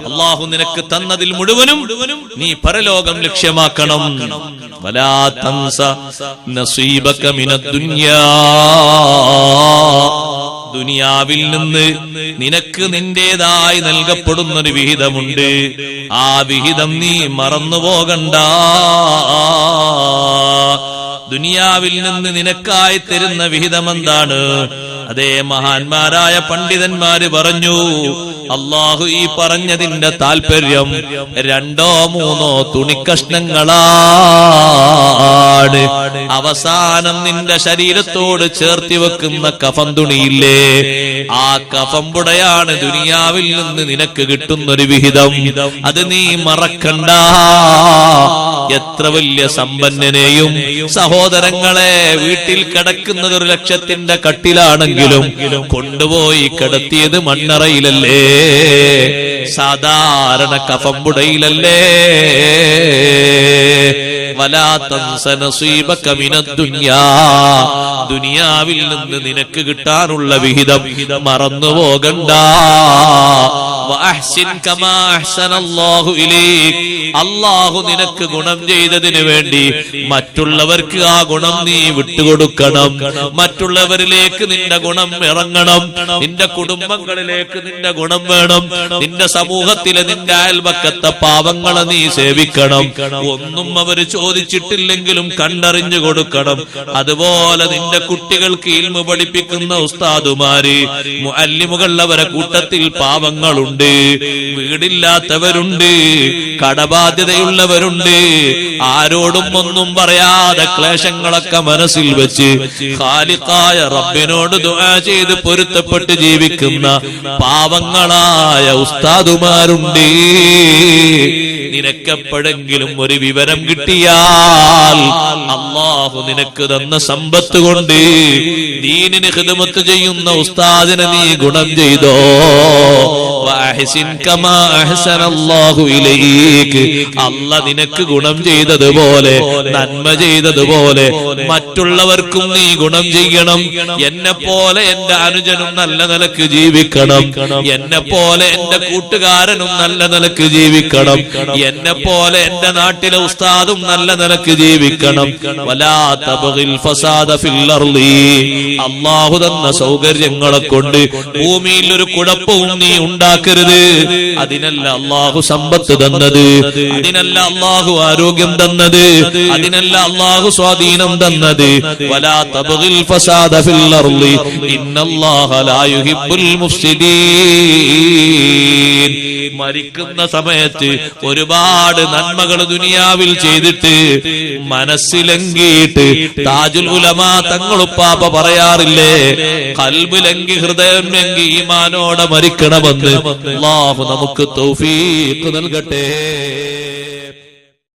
അല്ലാഹു നിനക്ക് തന്നതിൽ മുഴുവനും നീ പരലോകം ലക്ഷ്യമാക്കണം. വലാ തൻസ നസീബക മിനദ് ദുനിയാ, ദുനിയാവിൽ നിന്ന് നിനക്ക് നിന്റേതായി നൽകപ്പെടുന്നൊരു വിഹിതമുണ്ട്, ആ വിഹിതം നീ മറന്നുപോകണ്ട. ദുനിയാവിൽ നിന്ന് നിനക്കായി തരുന്ന വിഹിതം എന്താണ്? അതേ മഹാന്മാരായ പണ്ഡിതന്മാര് പറഞ്ഞു, അള്ളാഹു ഈ പറഞ്ഞതിന്റെ താല്പര്യം 2-3 തുണിക്കഷ്ണങ്ങളാണ്. അവസാനം നിന്റെ ശരീരത്തോട് ചേർത്തി വെക്കുന്ന കഫൻ തുണിയില്ലേ, ആ കഫംപുടയാണ് ദുനിയാവിൽ നിന്ന് നിനക്ക് കിട്ടുന്നൊരു വിഹിതം. അത് നീ മറക്കണ്ട. എത്ര വലിയ സമ്പന്നനെയും സഹോദരങ്ങളെ, വീട്ടിൽ കിടക്കുന്നത് 1 ലക്ഷത്തിന്റെ കട്ടിലാണെങ്കിലും കൊണ്ടുപോയി കിടത്തിയത് മണ്ണറയിലല്ലേ, സാധാരണ കഫംപുടയിലല്ലേ. വലാ തൻസ നസീബക മിനദ് ദുനിയാ, ദുനിയാവിൽ നിന്ന് നിനക്ക് കിട്ടാനുള്ള വിഹിതം മറന്നുപോകണ്ട. വഅഹ്സിൻ കമാ അഹ്സനല്ലാഹു ഇലൈക്, അല്ലാഹു നിനക്ക് ഗുണം ചെയ്തതിനു വേണ്ടി മറ്റുള്ളവർക്ക് ആ ഗുണം നീ വിട്ടുകൊടുക്കണം. മറ്റുള്ളവരിലേക്ക് നിന്റെ ഗുണം ഇറങ്ങണം. നിന്റെ കുടുംബങ്ങളിലേക്ക് നിന്റെ ഗുണം വേണം. നിന്റെ സമൂഹത്തിലെ നിന്റെ അയൽപക്കത്തെ പാവങ്ങളെ നീ സേവിക്കണം. ഒന്നും അവർ ചോദിച്ചിട്ടില്ലെങ്കിലും കണ്ടറിഞ്ഞു കൊടുക്കണം. അതുപോലെ നിന്റെ കുട്ടികൾക്ക് ഇൽമു പഠിപ്പിക്കുന്ന ഉസ്താദുമാര്, മുഅല്ലിമുകൾ, അവരെ കൂട്ടത്തിൽ പാവങ്ങളുണ്ട്, വീടില്ലാത്തവരുണ്ട്, കടബാധ്യതയുള്ളവരുണ്ട്. ആരോടും ഒന്നും പറയാതെ ക്ലേശങ്ങളൊക്കെ മനസ്സിൽ വെച്ച് ഖാലിഖായ റബ്ബിനോട് ദുആ ചെയ്ത് പൊരുത്തപ്പെട്ട് ജീവിക്കുന്ന പാവങ്ങളായ ഉസ്താദുമാരുണ്ട്. നിനക്കെപ്പോഴെങ്കിലും ഒരു വിവരം കിട്ടിയാൽ അല്ലാഹു നിനക്ക് തന്ന സമ്പത്ത് കൊണ്ട് ദീനിന് ഖിദ്മത്ത് ചെയ്യുന്ന ഉസ്താദിനെ നീ ഗുണം ചെയ്തോ. വഅഹ്സിൻ കമാ അഹ്സനല്ലാഹു ഇലൈക്, അല്ലാഹു നിനക്ക് ഗുണം ചെയ്തതുപോലെ, നന്മ ചെയ്തതുപോലെ മറ്റുള്ളവർക്കും നീ ഗുണം ചെയ്യണം. എന്നെ പോലെ എന്റെ അനുജനും നല്ല നിലക്ക് ജീവിക്കണം. എന്നെ പോലെ എന്റെ കൂട്ടുകാരനും നല്ല നിലക്ക് ജീവിക്കണം. എന്നെ പോലെ എന്റെ നാട്ടിലെ ഉസ്താദും നല്ല നിലക്ക് ജീവിക്കണം. വലാ തബ്ഗിൽ ഫസാദ ഫിൽ അർളി, അല്ലാഹു തന്ന സൗകര്യങ്ങളെ കൊണ്ട് ഭൂമിയിൽ ഒരു കുഴപ്പവും നീ ഉണ്ടാക്കരുത്. അതിനല്ല അല്ലാഹു സമ്പത്ത് തന്നത്, അതിനല്ല അല്ലാഹു ആരോഗ്യം തന്നത്, അതിനല്ല അല്ലാഹു സ്വാധീനം തന്നത്. വലാ തബ്ഗിൽ ഫസാദ ഫിൽ അർളി ഇന്നല്ലാഹ ലാ യുഹിബ്ബുൽ മുഫ്സിദീൻ. മരിക്കുന്ന സമയത്ത് ഒരുപാട് നന്മകൾ ദുനിയാവിൽ ചെയ്തിട്ട് മനസ്സിലെങ്കിയിട്ട് താജുൽ ഉലമാ തങ്ങളുപ്പാപ്പ പറയാറില്ലേ, ഖൽബ് ലംഘി ഹൃദയം ലംഘി ഈമാനോടെ മരിക്കണമെന്ന്. അല്ലാഹു നമുക്ക് തൗഫീഖ് നൽകട്ടെ.